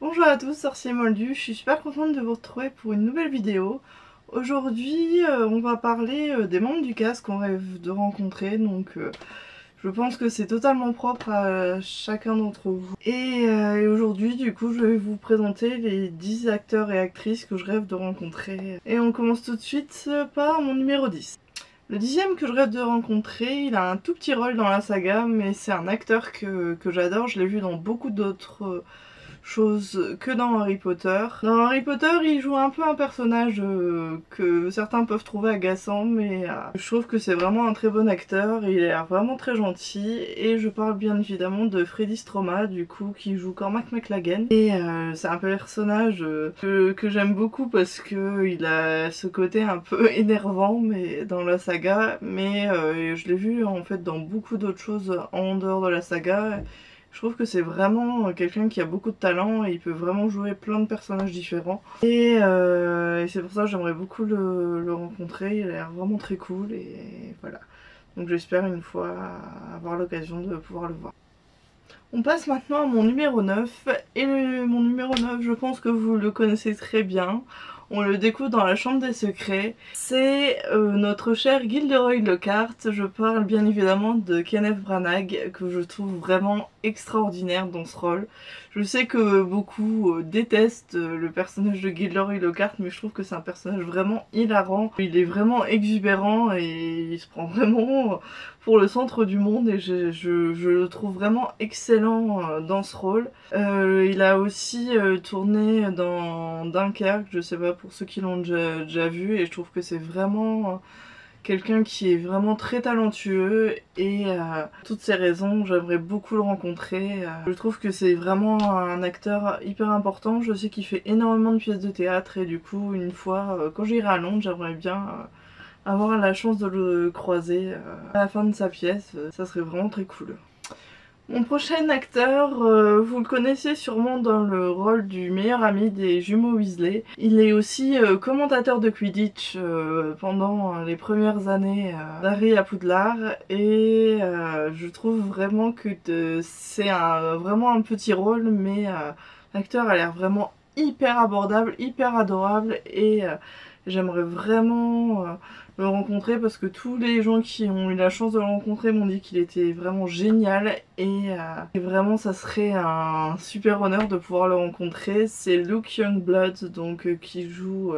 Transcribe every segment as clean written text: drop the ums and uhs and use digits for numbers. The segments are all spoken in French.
Bonjour à tous, sorcier moldu, je suis super contente de vous retrouver pour une nouvelle vidéo. Aujourd'hui on va parler des membres du cast qu'on rêve de rencontrer, donc je pense que c'est totalement propre à chacun d'entre vous. Et aujourd'hui du coup je vais vous présenter les 10 acteurs et actrices que je rêve de rencontrer. Et on commence tout de suite par mon numéro 10. Le 10e que je rêve de rencontrer, il a un tout petit rôle dans la saga, mais c'est un acteur que j'adore, je l'ai vu dans beaucoup d'autres chose que dans Harry Potter. Dans Harry Potter, il joue un peu un personnage que certains peuvent trouver agaçant, mais je trouve que c'est vraiment un très bon acteur, il a l'air vraiment très gentil, et je parle bien évidemment de Freddie Stroma, du coup, qui joue Cormac McLaggen. Et c'est un personnage que j'aime beaucoup parce que il a ce côté un peu énervant mais dans la saga, mais je l'ai vu en fait dans beaucoup d'autres choses en dehors de la saga. Je trouve que c'est vraiment quelqu'un qui a beaucoup de talent et il peut vraiment jouer plein de personnages différents. Et c'est pour ça que j'aimerais beaucoup le rencontrer, il a l'air vraiment très cool et voilà. Donc j'espère une fois avoir l'occasion de pouvoir le voir. On passe maintenant à mon numéro 9, et mon numéro 9, je pense que vous le connaissez très bien. On le découvre dans la chambre des secrets. C'est notre cher Gilderoy Lockhart. Je parle bien évidemment de Kenneth Branagh, que je trouve vraiment extraordinaire dans ce rôle. Je sais que beaucoup détestent le personnage de Gilderoy Lockhart, mais je trouve que c'est un personnage vraiment hilarant. Il est vraiment exubérant et il se prend vraiment pour le centre du monde et je le trouve vraiment excellent dans ce rôle. Il a aussi tourné dans Dunkerque, je sais pas pour ceux qui l'ont déjà vu, et je trouve que c'est vraiment quelqu'un qui est vraiment très talentueux et pour toutes ces raisons j'aimerais beaucoup le rencontrer. Je trouve que c'est vraiment un acteur hyper important, je sais qu'il fait énormément de pièces de théâtre et du coup une fois quand j'irai à Londres j'aimerais bien avoir la chance de le croiser à la fin de sa pièce, ça serait vraiment très cool. Mon prochain acteur, vous le connaissez sûrement dans le rôle du meilleur ami des jumeaux Weasley. Il est aussi commentateur de Quidditch pendant les premières années d'Harry à Poudlard et je trouve vraiment que c'est vraiment un petit rôle, mais l'acteur a l'air vraiment hyper abordable, hyper adorable et j'aimerais vraiment le rencontrer parce que tous les gens qui ont eu la chance de le rencontrer m'ont dit qu'il était vraiment génial et vraiment ça serait un super honneur de pouvoir le rencontrer. C'est Luke Youngblood donc qui joue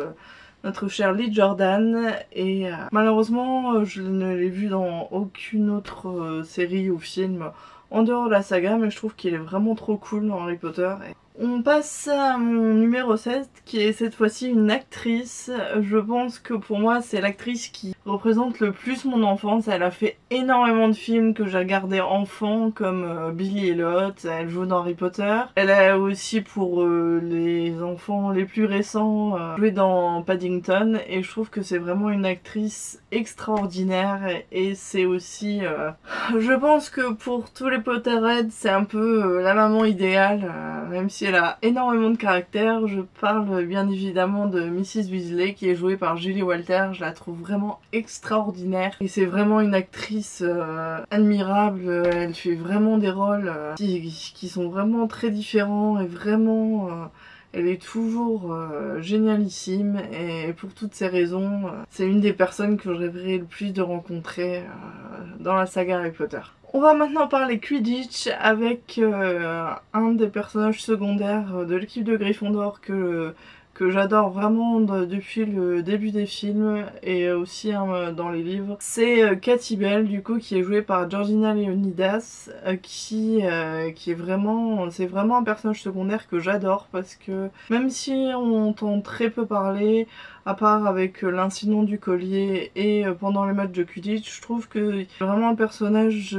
notre cher Lee Jordan et malheureusement je ne l'ai vu dans aucune autre série ou film en dehors de la saga, mais je trouve qu'il est vraiment trop cool dans Harry Potter. On passe à mon numéro 7 qui est cette fois-ci une actrice. Je pense que pour moi c'est l'actrice qui représente le plus mon enfance. Elle a fait énormément de films que j'ai regardés enfant comme Billy Elliot, elle joue dans Harry Potter. Elle a aussi pour les enfants les plus récents joué dans Paddington et je trouve que c'est vraiment une actrice extraordinaire et c'est aussi je pense que pour tous les Potterheads c'est un peu la maman idéale même si elle a énormément de caractère. Je parle bien évidemment de Mrs Weasley qui est jouée par Julie Walters. Je la trouve vraiment extraordinaire et c'est vraiment une actrice admirable. Elle fait vraiment des rôles qui sont vraiment très différents et vraiment elle est toujours génialissime et pour toutes ces raisons c'est une des personnes que je rêverais le plus de rencontrer dans la saga Harry Potter. On va maintenant parler Quidditch avec un des personnages secondaires de l'équipe de Gryffondor que j'adore vraiment depuis le début des films et aussi dans les livres. C'est Katy Bell du coup qui est jouée par Georgina Leonidas qui est vraiment, c'est vraiment un personnage secondaire que j'adore parce que même si on entend très peu parler, à part avec l'incident du collier et pendant les matchs de Quidditch, je trouve que c'est vraiment un personnage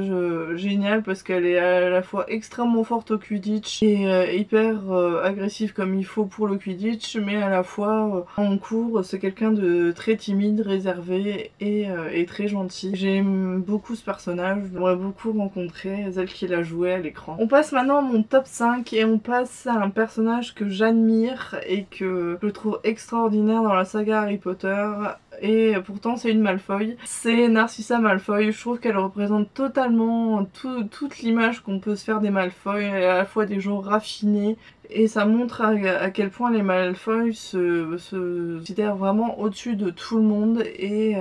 génial parce qu'elle est à la fois extrêmement forte au Quidditch et hyper agressive comme il faut pour le Quidditch, mais à la fois en cours c'est quelqu'un de très timide, réservé et très gentil. J'aime beaucoup ce personnage, j'aimerais beaucoup rencontrer celle qui l'a joué à l'écran. On passe maintenant à mon top 5 et on passe à un personnage que j'admire et que je trouve extraordinaire dans la saga Harry Potter. et pourtant c'est une Malfoy. C'est Narcissa Malfoy, je trouve qu'elle représente totalement toute l'image qu'on peut se faire des Malfoy, à la fois des gens raffinés, et ça montre à quel point les Malfoy se considèrent vraiment au-dessus de tout le monde et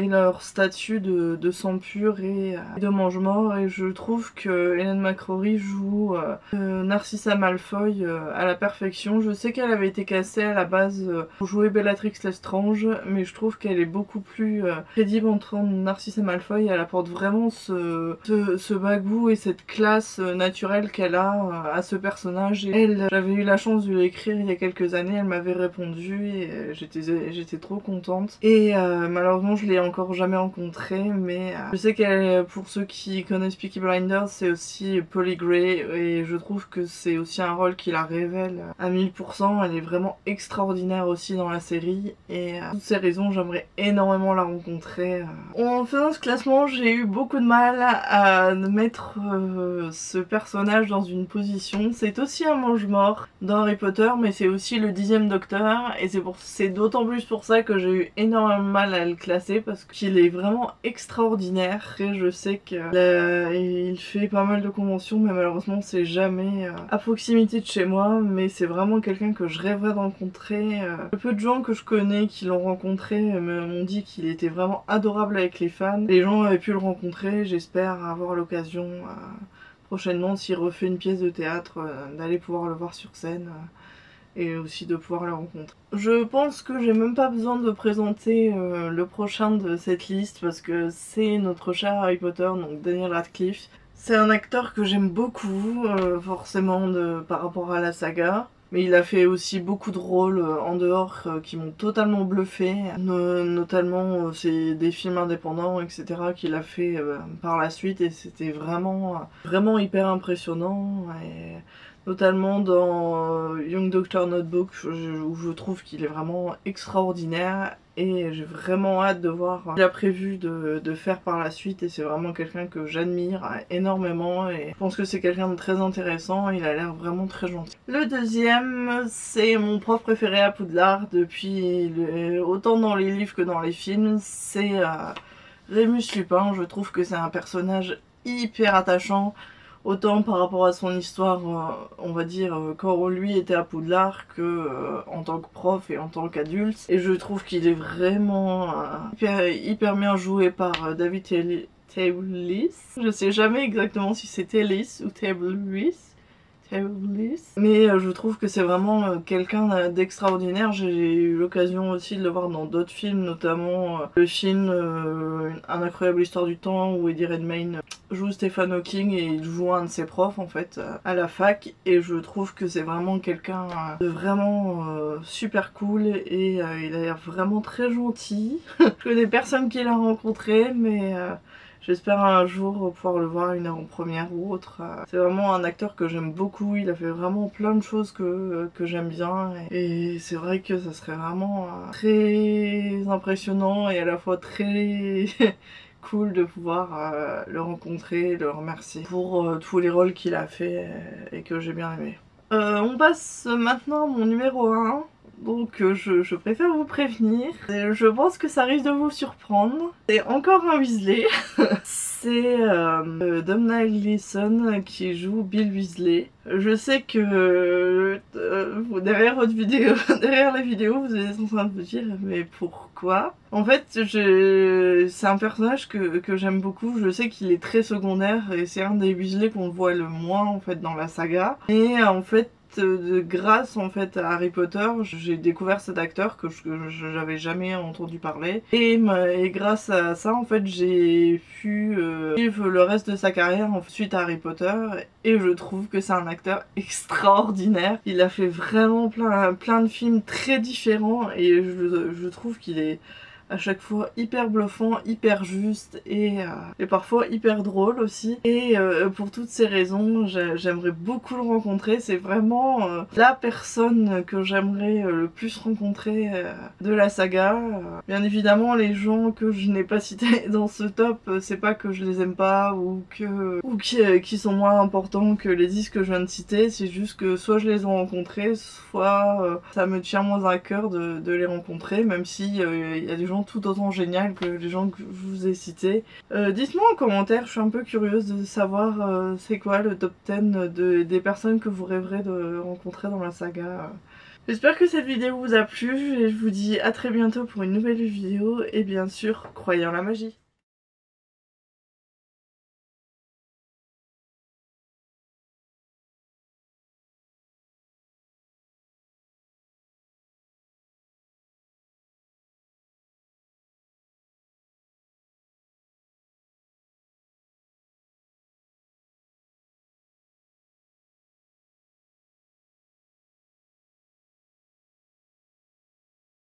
leur statut de sang pur et de mange-mort. Et je trouve que Hélène McRory joue Narcissa Malfoy à la perfection. Je sais qu'elle avait été castée à la base pour jouer Bellatrix Lestrange, mais je trouve qu'elle est beaucoup plus crédible en tant que Narcissa Malfoy. Elle apporte vraiment ce bagou et cette classe naturelle qu'elle a à ce personnage. Et j'avais eu la chance de l'écrire il y a quelques années, elle m'avait répondu et j'étais trop contente. Et malheureusement je l'ai encore jamais rencontrée, mais je sais qu'elle, pour ceux qui connaissent Peaky Blinders, c'est aussi Polly Gray et je trouve que c'est aussi un rôle qui la révèle à 1000%. Elle est vraiment extraordinaire aussi dans la série et pour toutes ces raisons j'aimerais énormément la rencontrer. En faisant ce classement, j'ai eu beaucoup de mal à mettre ce personnage dans une position. C'est aussi un mange-mort dans Harry Potter, mais c'est aussi le 10e Docteur, et c'est d'autant plus pour ça que j'ai eu énormément de mal à le classer, parce qu'il est vraiment extraordinaire. Et je sais qu'il fait pas mal de conventions, mais malheureusement c'est jamais à proximité de chez moi, mais c'est vraiment quelqu'un que je rêverais de rencontrer. Le peu de gens que je connais qui l'ont rencontré m'ont dit qu'il était vraiment adorable avec les fans. Les gens avaient pu le rencontrer, j'espère avoir l'occasion prochainement, s'il refait une pièce de théâtre, d'aller pouvoir le voir sur scène et aussi de pouvoir le rencontrer. Je pense que j'ai même pas besoin de présenter le prochain de cette liste parce que c'est notre cher Harry Potter, donc Daniel Radcliffe. C'est un acteur que j'aime beaucoup, forcément par rapport à la saga. Mais il a fait aussi beaucoup de rôles en dehors qui m'ont totalement bluffé, notamment des films indépendants, etc. qu'il a fait par la suite, et c'était vraiment hyper impressionnant. Et notamment dans Young Doctor Notebook, où je trouve qu'il est vraiment extraordinaire. Et j'ai vraiment hâte de voir ce qu'il a prévu de faire par la suite, et c'est vraiment quelqu'un que j'admire énormément et je pense que c'est quelqu'un de très intéressant, il a l'air vraiment très gentil. Le deuxième, c'est mon prof préféré à Poudlard depuis autant dans les livres que dans les films, c'est Rémus Lupin. Je trouve que c'est un personnage hyper attachant, autant par rapport à son histoire, on va dire, quand lui était à Poudlard, que en tant que prof et en tant qu'adulte. Et je trouve qu'il est vraiment hyper bien joué par David Thewlis. Je sais jamais exactement si c'est Thewlis ou Thewlis. Mais je trouve que c'est vraiment quelqu'un d'extraordinaire. J'ai eu l'occasion aussi de le voir dans d'autres films, notamment le film Un incroyable histoire du temps où Eddie Redmayne joue Stephen Hawking et il joue un de ses profs en fait à la fac, et je trouve que c'est vraiment quelqu'un de vraiment super cool et il a l'air vraiment très gentil. Je connais personne qui l'a rencontré, mais j'espère un jour pouvoir le voir une avant-première ou autre. C'est vraiment un acteur que j'aime beaucoup, il a fait vraiment plein de choses que j'aime bien. Et c'est vrai que ça serait vraiment très impressionnant et à la fois très cool de pouvoir le rencontrer, le remercier pour tous les rôles qu'il a fait et que j'ai bien aimé. On passe maintenant à mon numéro 1. Donc je préfère vous prévenir. Je pense que ça risque de vous surprendre. C'est encore un Weasley. C'est Domhnall Gleeson qui joue Bill Weasley. Je sais que derrière votre vidéo, derrière la vidéo, vous êtes en train de vous dire mais pourquoi? En fait, c'est un personnage que j'aime beaucoup. Je sais qu'il est très secondaire et c'est un des Weasley qu'on voit le moins en fait dans la saga. Et en fait, grâce en fait à Harry Potter, j'ai découvert cet acteur que j'avais jamais entendu parler, et grâce à ça en fait j'ai pu vivre le reste de sa carrière suite à Harry Potter, et je trouve que c'est un acteur extraordinaire. Il a fait vraiment plein de films très différents et je trouve qu'il est à chaque fois hyper bluffant, hyper juste et parfois hyper drôle aussi. Et pour toutes ces raisons, j'aimerais beaucoup le rencontrer. C'est vraiment la personne que j'aimerais le plus rencontrer de la saga. Bien évidemment, les gens que je n'ai pas cités dans ce top, c'est pas que je les aime pas ou qui sont moins importants que les 10 que je viens de citer, c'est juste que soit je les ai rencontrés, soit ça me tient moins à cœur de les rencontrer, même si il y a des gens tout autant géniaux que les gens que je vous ai cités. Dites-moi en commentaire, je suis un peu curieuse de savoir c'est quoi le top 10 des personnes que vous rêverez de rencontrer dans la saga. J'espère que cette vidéo vous a plu et je vous dis à très bientôt pour une nouvelle vidéo et bien sûr, croyez en la magie.